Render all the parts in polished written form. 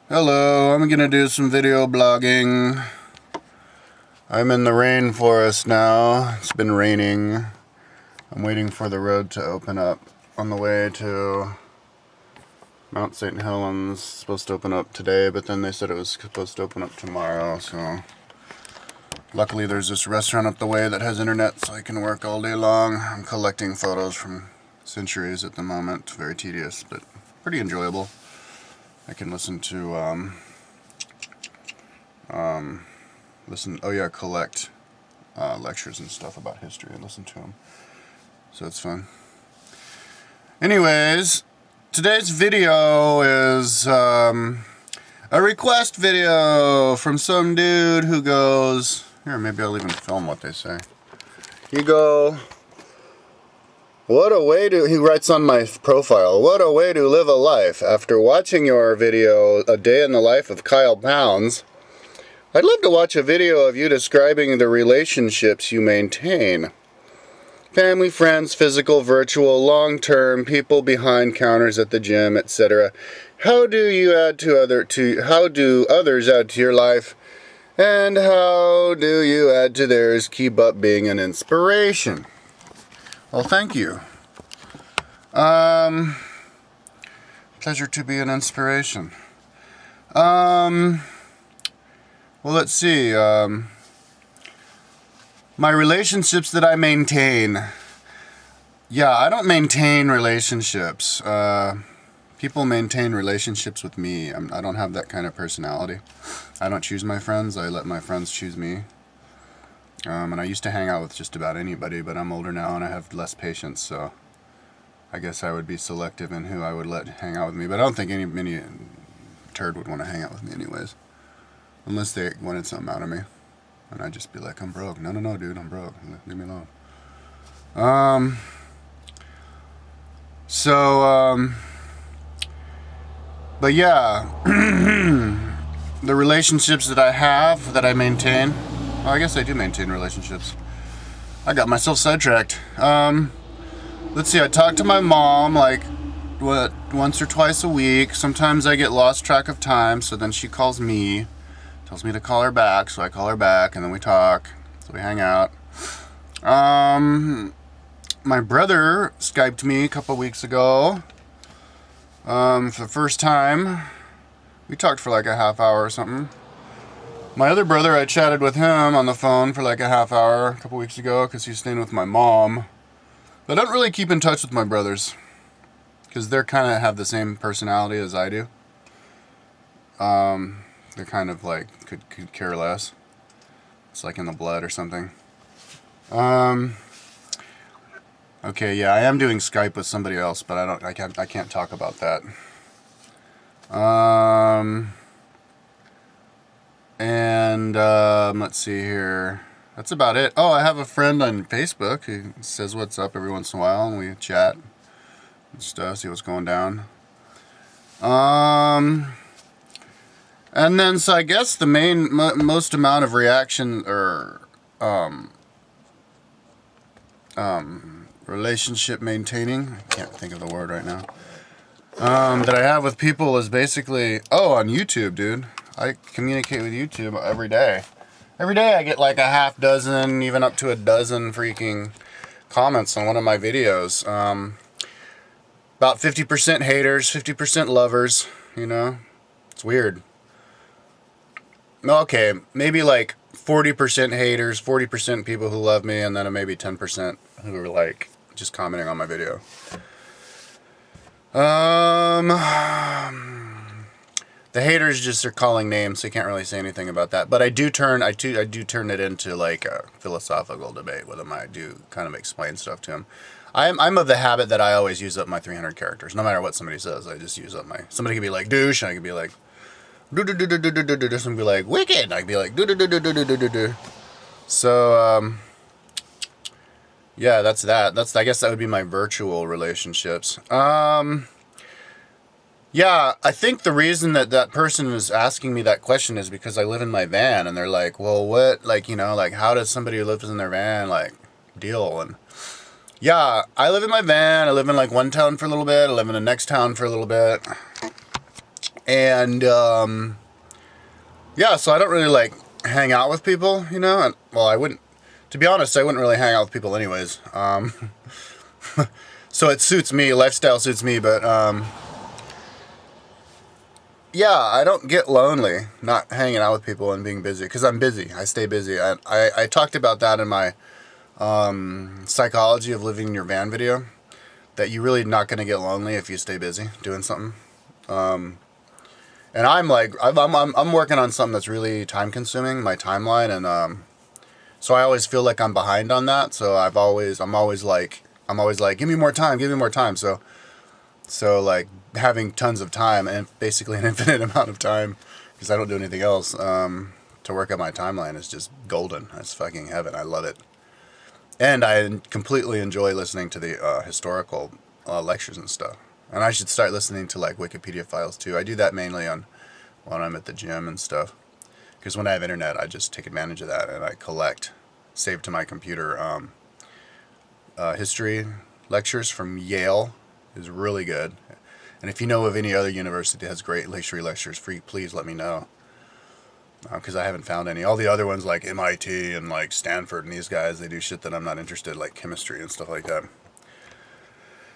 Hello, I'm gonna do some video blogging. I'm in the rainforest now. It's been raining. I'm waiting for the road to open up on the way to Mount St. Helens. It's supposed to open up today, but then they said it was supposed to open up tomorrow, so luckily there's this restaurant up the way that has internet so I can work all day long. I'm collecting photos from centuries at the moment. Very tedious, but pretty enjoyable. I can listen to, collect lectures and stuff about history and listen to them. So it's fun. Anyways, today's video is a request video from some dude who goes, here, maybe I'll even film what they say. You go, what a way to, he writes on my profile, what a way to live a life. After watching your video, A Day in the Life of Kyle Pounds, I'd love to watch a video of you describing the relationships you maintain. Family, friends, physical, virtual, long-term, people behind counters at the gym, etc. How do others add to your life? And how do you add to theirs? Keep up being an inspiration. Well, thank you. Pleasure to be an inspiration. Well, let's see. My relationships that I maintain. Yeah, I don't maintain relationships. People maintain relationships with me. I don't have that kind of personality. I don't choose my friends. I let my friends choose me. And I used to hang out with just about anybody, but I'm older now and I have less patience, so I guess I would be selective in who I would let hang out with me. But I don't think any turd would want to hang out with me anyways, unless they wanted something out of me, and I'd just be like, I'm broke. No, dude, I'm broke. Leave me alone. But yeah, the relationships that I have, that I maintain. Well, I guess I do maintain relationships. I got myself sidetracked. Let's see, I talk to my mom like, once or twice a week. Sometimes I get lost track of time, so then she calls me, tells me to call her back, so I call her back, and then we talk, so we hang out. My brother Skyped me a couple weeks ago, for the first time. We talked for like a half hour or something. My other brother, I chatted with him on the phone for like a half hour a couple weeks ago because he's staying with my mom. But I don't really keep in touch with my brothers because they're kind of have the same personality as I do. They're kind of like could care less. It's like in the blood or something. Okay, yeah, I am doing Skype with somebody else, but I can't talk about that. Let's see here. That's about it. Oh, I have a friend on Facebook who says what's up every once in a while, and we chat and stuff, see what's going down. And then, so I guess the most amount of reaction or relationship maintaining, I can't think of the word right now, that I have with people is basically, on YouTube, dude. I communicate with YouTube every day. Every day I get like a half dozen, even up to a dozen freaking comments on one of my videos. About 50% haters, 50% lovers, you know? It's weird. Okay, maybe like 40% haters, 40% people who love me, and then maybe 10% who are like just commenting on my video. The haters just are calling names, so you can't really say anything about that. But I do turn it into like a philosophical debate with them. I do kind of explain stuff to them. I'm of the habit that I always use up my 300 characters, no matter what somebody says. I just use up somebody could be like douche, and I could be like do-do-do-do-do-do-do-do, somebody be like wicked, and I could be like do-do-do-do-do-do-do-do. So yeah, that's that. I guess that would be my virtual relationships. Yeah, I think the reason that person is asking me that question is because I live in my van, and they're like, well, what, like, you know, like, how does somebody who lives in their van, like, deal? And yeah, I live in my van. I live in, like, one town for a little bit. I live in the next town for a little bit. And yeah, so I don't really like hang out with people, you know. And well, I wouldn't. To be honest, I wouldn't really hang out with people anyways. So it suits me. Lifestyle suits me, but yeah, I don't get lonely not hanging out with people and being busy because I'm busy. I stay busy. I talked about that in my psychology of living in your van video, that you're really not going to get lonely if you stay busy doing something. And I'm like, I'm working on something that's really time consuming, my timeline, and so I always feel like I'm behind on that. So I'm always like, give me more time. So like having tons of time and basically an infinite amount of time, because I don't do anything else, to work out my timeline is just golden. It's fucking heaven. I love it. And I completely enjoy listening to the historical lectures and stuff. And I should start listening to like Wikipedia files too. I do that mainly when I'm at the gym and stuff. Because when I have internet, I just take advantage of that and I save to my computer history lectures from Yale is really good. And if you know of any other university that has great history lectures, please let me know. Because I haven't found any. All the other ones like MIT and like Stanford and these guys, they do shit that I'm not interested in, like chemistry and stuff like that.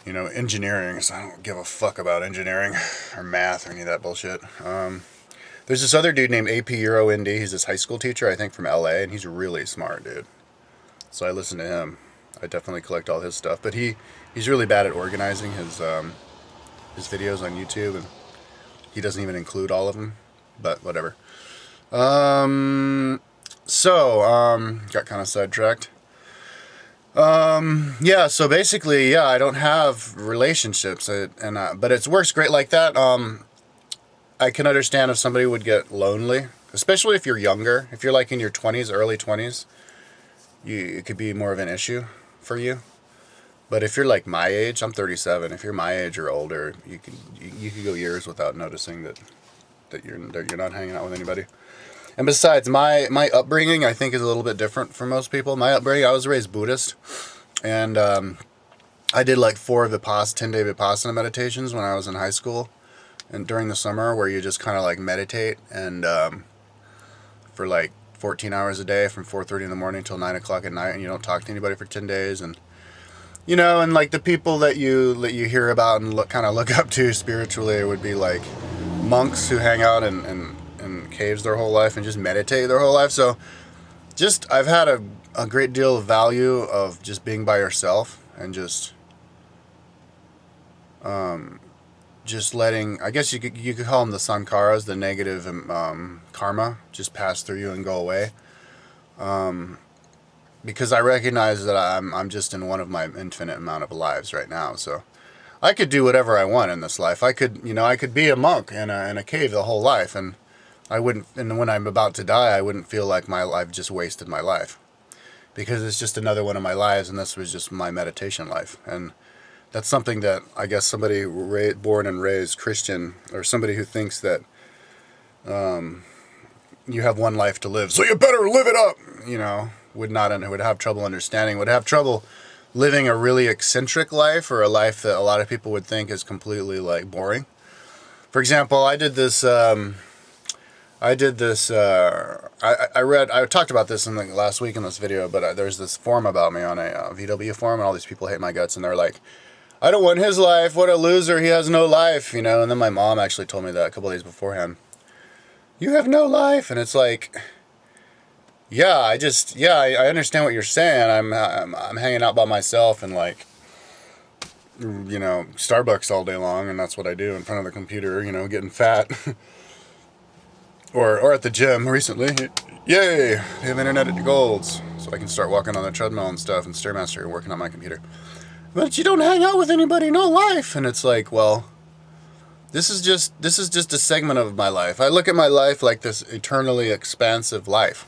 You know, engineering, so I don't give a fuck about engineering or math or any of that bullshit. There's this other dude named AP Euro ND. He's this high school teacher, I think, from LA, and he's really smart, dude. So I listen to him. I definitely collect all his stuff. But he's really bad at organizing his videos on YouTube, and he doesn't even include all of them. But whatever. Got kind of sidetracked. Yeah, so basically, yeah, I don't have relationships, but it works great like that. I can understand if somebody would get lonely, especially if you're younger. If you're like in your 20s, early 20s, it could be more of an issue for you. But if you're like my age, I'm 37. If you're my age or older, you could go years without noticing that you're not hanging out with anybody. And besides, my upbringing, I think, is a little bit different from most people. My upbringing, I was raised Buddhist, and I did like 4 10-day Vipassana meditations when I was in high school, and during the summer, where you just kind of like meditate and for like 14 hours a day from 4:30 in the morning till 9 o'clock at night, and you don't talk to anybody for 10 days, and you know, and like the people that you hear about and look up to spiritually would be like monks who hang out in caves their whole life and just meditate their whole life. So I've had a great deal of value of just being by yourself and just letting, I guess you could call them the sankharas, the negative karma, just pass through you and go away. Because I recognize that I'm just in one of my infinite amount of lives right now. So I could do whatever I want in this life. I could be a monk in a cave the whole life, and I wouldn't, and when I'm about to die, I wouldn't feel like I've just wasted my life, because it's just another one of my lives, and this was just my meditation life. And that's something that I guess somebody born and raised Christian, or somebody who thinks that you have one life to live, so you better live it up, would have trouble understanding, would have trouble living a really eccentric life, or a life that a lot of people would think is completely like boring. For example, I talked about this in the last week in this video, but there's this forum about me on a VW forum, and all these people hate my guts, and they're like, I don't want his life, what a loser, he has no life, and then my mom actually told me that a couple days beforehand. You have no life, and it's like, I understand what you're saying. I'm hanging out by myself and like, Starbucks all day long, and that's what I do in front of the computer, getting fat. Or at the gym recently. Yay! I have internet at Gold's, so I can start walking on the treadmill and stuff, and Stairmaster and working on my computer. But you don't hang out with anybody, no life. And it's like, well, this is just a segment of my life. I look at my life like this eternally expansive life.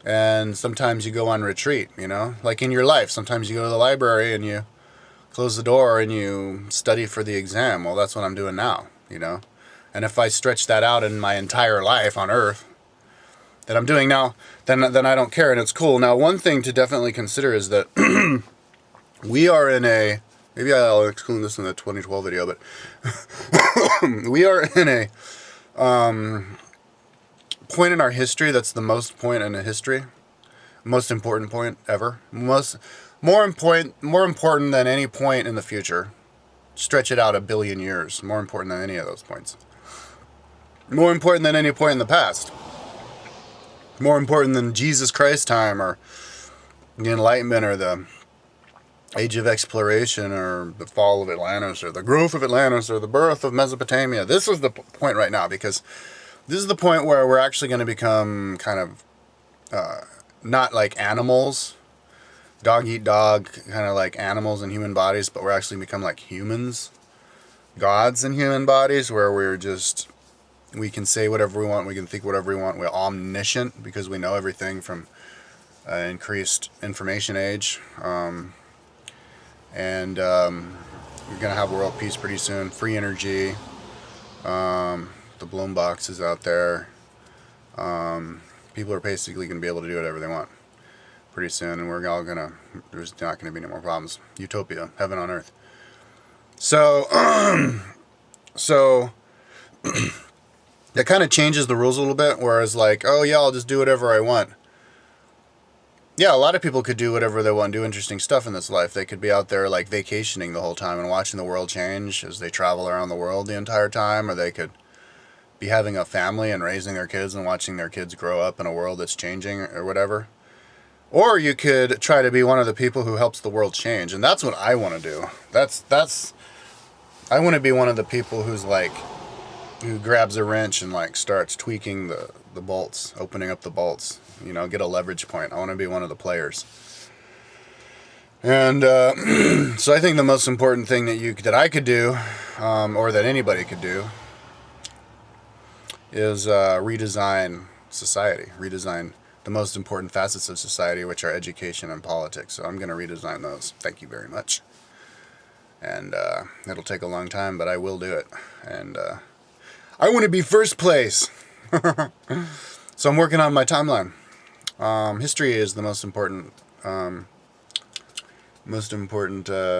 And sometimes you go on retreat, like in your life. Sometimes you go to the library and you close the door and you study for the exam. Well, that's what I'm doing now, And if I stretch that out in my entire life on Earth that I'm doing now, then I don't care, and it's cool. Now, one thing to definitely consider is that we are in a Maybe I'll exclude this in the 2012 video, but we are in a point in our history that's the most point in a history. Most important point ever. More important than any point in the future. Stretch it out a billion years. More important than any of those points. More important than any point in the past. More important than Jesus Christ time or the Enlightenment or the Age of Exploration or the fall of Atlantis or the growth of Atlantis or the birth of Mesopotamia. This is the point right now, because this is the point where we're actually going to become kind of not like animals, dog eat dog, kind of like animals in human bodies, but we're actually become like humans, gods in human bodies, where we can say whatever we want, we can think whatever we want, we're omniscient because we know everything from increased information age. And we're going to have world peace pretty soon. Free energy. The bloom box is out there. People are basically going to be able to do whatever they want pretty soon. And we're all going to, there's not going to be any more problems. Utopia. Heaven on earth. So that kind of changes the rules a little bit. Whereas like, oh yeah, I'll just do whatever I want. Yeah, a lot of people could do whatever they want, do interesting stuff in this life. They could be out there like vacationing the whole time and watching the world change as they travel around the world the entire time, or they could be having a family and raising their kids and watching their kids grow up in a world that's changing or whatever. Or you could try to be one of the people who helps the world change, and that's what I want to do. I want to be one of the people who grabs a wrench and like starts tweaking the bolts, opening up the bolts. You know, get a leverage point. I want to be one of the players. And so I think the most important thing that I could do, or that anybody could do, is redesign society. Redesign the most important facets of society, which are education and politics. So I'm going to redesign those. Thank you very much. And it'll take a long time, but I will do it. And I want to be first place. So I'm working on my timeline. History is the most important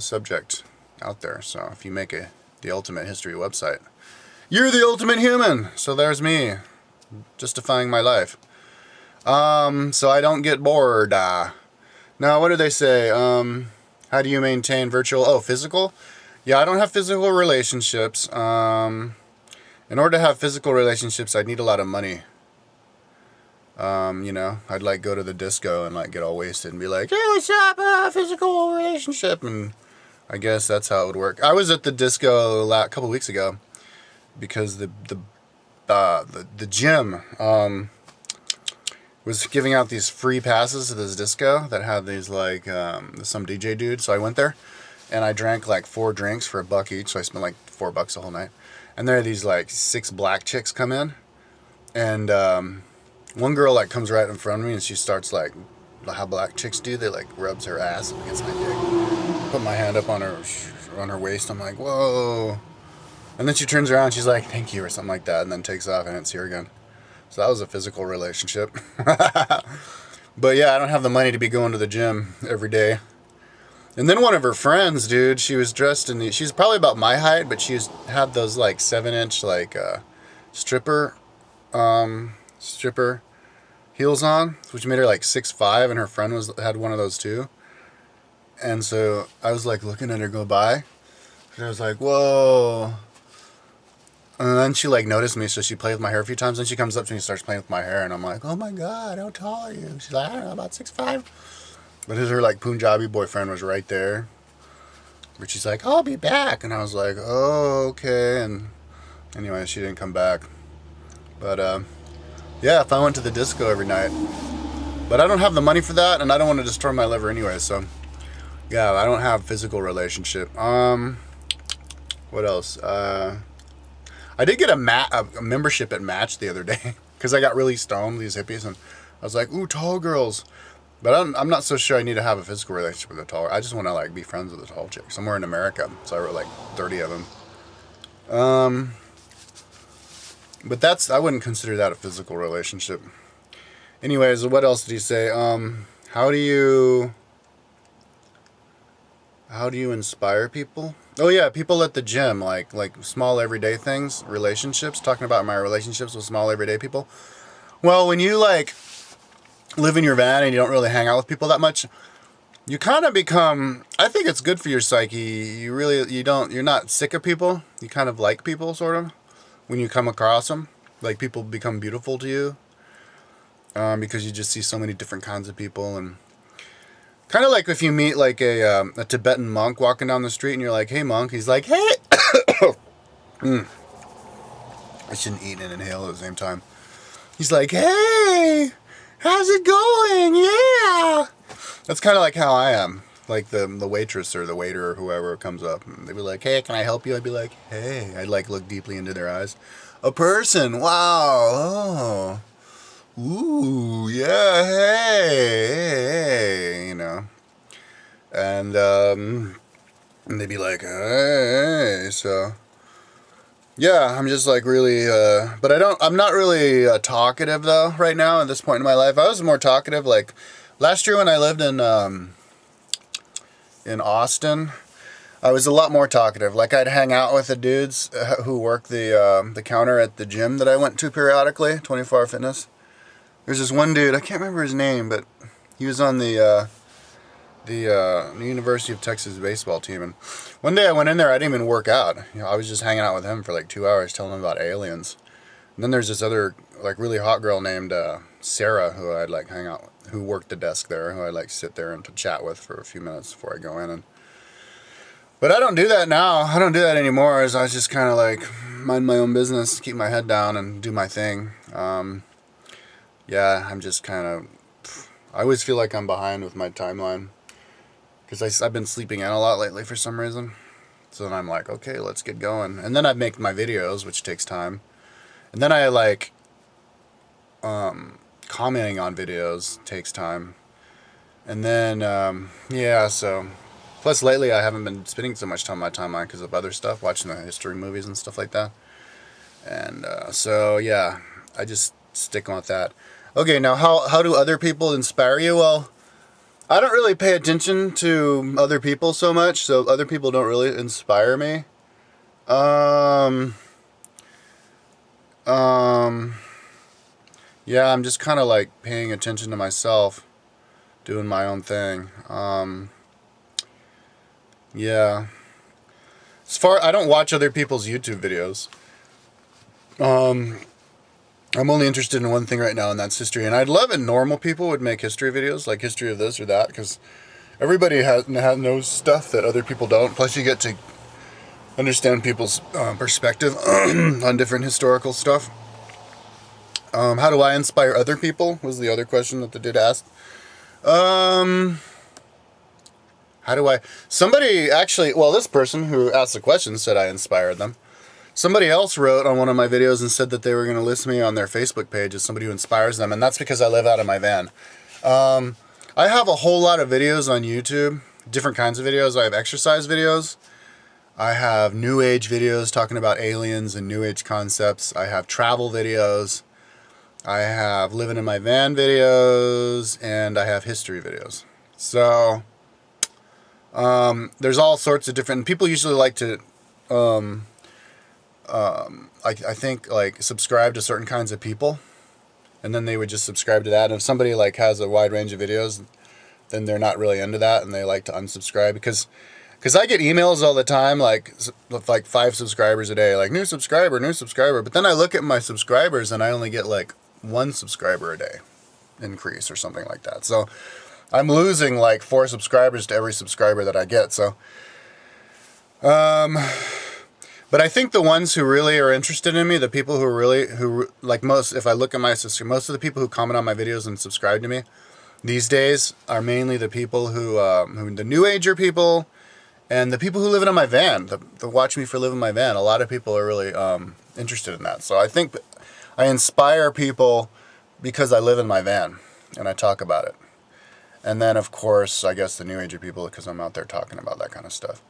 subject out there. So if you make the Ultimate History website, you're the ultimate human. So there's me, justifying my life. So I don't get bored. Now, what do they say? How do you maintain physical? Yeah, I don't have physical relationships. In order to have physical relationships, I'd need a lot of money. I'd like go to the disco and like get all wasted and be like, hey, what's up, physical relationship? And I guess that's how it would work. I was at the disco a couple weeks ago because the gym was giving out these free passes to this disco that had these like some DJ dude. So I went there and I drank like 4 drinks for $1 each. So I spent like $4 the whole night. And there are these like 6 black chicks come in, and one girl like comes right in front of me and she starts like how black chicks do. They like rubs her ass against my dick. Put my hand up on her waist. I'm like, whoa. And then she turns around. She's like, thank you, or something like that, and then takes off, and I didn't see her again. So that was a physical relationship. But yeah, I don't have the money to be going to the gym every day. And then one of her friends, dude, she was dressed in she's probably about my height, but she had those like 7-inch like stripper heels on, which made her like 6'5", and her friend had one of those too. And so I was like looking at her go by, and I was like, whoa. And then she like noticed me, so she played with my hair a few times. Then she comes up to me and starts playing with my hair, and I'm like, oh my god, how tall are you? She's like, I don't know, about 6'5". But her like Punjabi boyfriend was right there. But she's like, I'll be back. And I was like, oh, okay. And anyway, she didn't come back. But yeah, if I went to the disco every night. But I don't have the money for that, and I don't want to destroy my liver anyway. So yeah, I don't have physical relationship. What else? I did get a membership at Match the other day because I got really stoned, these hippies, and I was like, ooh, tall girls. But I'm not so sure I need to have a physical relationship with a tall. I just want to like be friends with a tall chick somewhere in America. So I wrote like 30 of them. But I wouldn't consider that a physical relationship. Anyways, what else did he say? How do How do you inspire people? Oh yeah, people at the gym, like small everyday things, relationships. Talking about my relationships with small everyday people. Well, when you like live in your van and you don't really hang out with people that much, you kind of become. I think it's good for your psyche. You're not sick of people. You kind of like people, sort of, when you come across them. Like people become beautiful to you, because you just see so many different kinds of people. And kind of like if you meet like a Tibetan monk walking down the street and you're like, hey monk, he's like, hey. I shouldn't eat and inhale at the same time. He's like, hey, how's it going? Yeah. That's kind of like how I am. Like the waitress or the waiter or whoever comes up, and they'd be like, hey, can I help you? I'd be like, hey. I'd like look deeply into their eyes. A person, wow, oh. Ooh, yeah, hey, and they'd be like, hey, so, yeah, I'm just like really, but I'm not really talkative though right now at this point in my life. I was more talkative like last year when I lived in Austin. I was a lot more talkative. Like I'd hang out with the dudes who work the counter at the gym that I went to periodically, 24 Hour Fitness. There's this one dude, I can't remember his name, but he was on the University of Texas baseball team. And one day I went in there, I didn't even work out. I was just hanging out with him for like 2 hours, telling him about aliens. And then there's this other like really hot girl named Sarah who I'd like hang out with, who worked the desk there, who I'd like sit there and to chat with for a few minutes before I go in. But I don't do that now. I don't do that anymore. As I just kind of like mind my own business, keep my head down, and do my thing. Yeah, I'm just kind of. I always feel like I'm behind with my timeline because I've been sleeping in a lot lately for some reason. So then I'm like, okay, let's get going. And then I make my videos, which takes time. And then I like commenting on videos takes time. And then yeah, so. Plus, lately I haven't been spending so much time on my timeline because of other stuff, watching the history movies and stuff like that. And so, yeah, I just stick on with that. Okay, now how do other people inspire you? Well, I don't really pay attention to other people so much, so other people don't really inspire me. Yeah, I'm just kind of like paying attention to myself, doing my own thing. Yeah. I don't watch other people's YouTube videos. I'm only interested in one thing right now, and that's history. And I'd love it normal people would make history videos, like history of this or that, because everybody knows stuff that other people don't. Plus, you get to understand people's perspective on different historical stuff. How do I inspire other people? Was the other question that the dude asked. How do I... Somebody actually... Well, this person who asked the question said I inspired them. Somebody else wrote on one of my videos and said that they were going to list me on their Facebook page as somebody who inspires them, and that's because I live out of my van. I have a whole lot of videos on YouTube, different kinds of videos. I have exercise videos. I have New Age videos talking about aliens and New Age concepts. I have travel videos. I have living in my van videos, and I have history videos. So... there's all sorts of different people usually like to I think like subscribe to certain kinds of people, and then they would just subscribe to that. And if somebody like has a wide range of videos, then they're not really into that and they like to unsubscribe because I get emails all the time with like 5 subscribers a day, like new subscriber, but then I look at my subscribers and I only get like 1 subscriber a day increase or something like that. So I'm losing like 4 subscribers to every subscriber that I get. So, but I think the ones who really are interested in me, the people who like if I look at most of the people who comment on my videos and subscribe to me these days are mainly the people who the New Ager people and the people who live in my van, the watch me for living in my van. A lot of people are really interested in that. So I think I inspire people because I live in my van and I talk about it. And then, of course, I guess the New Ager people, because I'm out there talking about that kind of stuff.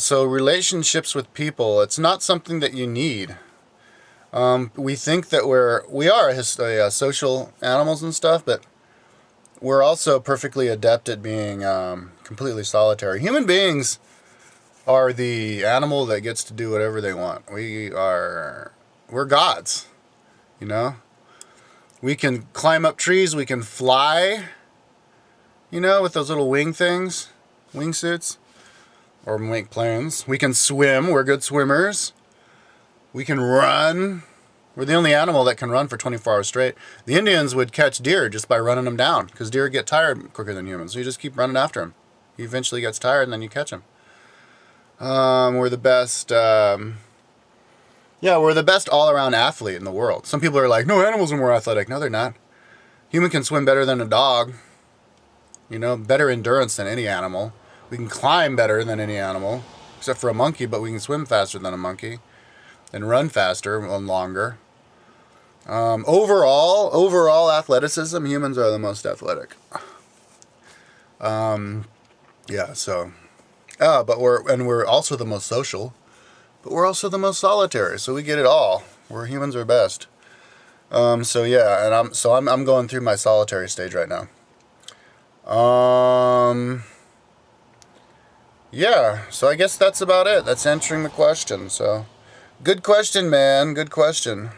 So relationships with people, it's not something that you need. We think that we are social animals and stuff, but we're also perfectly adept at being completely solitary. Human beings are the animal that gets to do whatever they want. We're gods, you know? We can climb up trees, we can fly, with those little wing things, wingsuits, or make planes. We can swim, we're good swimmers. We can run. We're the only animal that can run for 24 hours straight. The Indians would catch deer just by running them down, because deer get tired quicker than humans. So you just keep running after them. He eventually gets tired, and then you catch him. We're the best. We're the best all-around athlete in the world. Some people are like, no, animals are more athletic. No, they're not. Human can swim better than a dog. Better endurance than any animal. We can climb better than any animal, except for a monkey, but we can swim faster than a monkey and run faster and longer. Overall athleticism, humans are the most athletic. But we're also the most social, but we're also the most solitary. So we get it all. Humans are best. I'm going through my solitary stage right now. So I guess that's about it. That's answering the question. So, good question, man. Good question.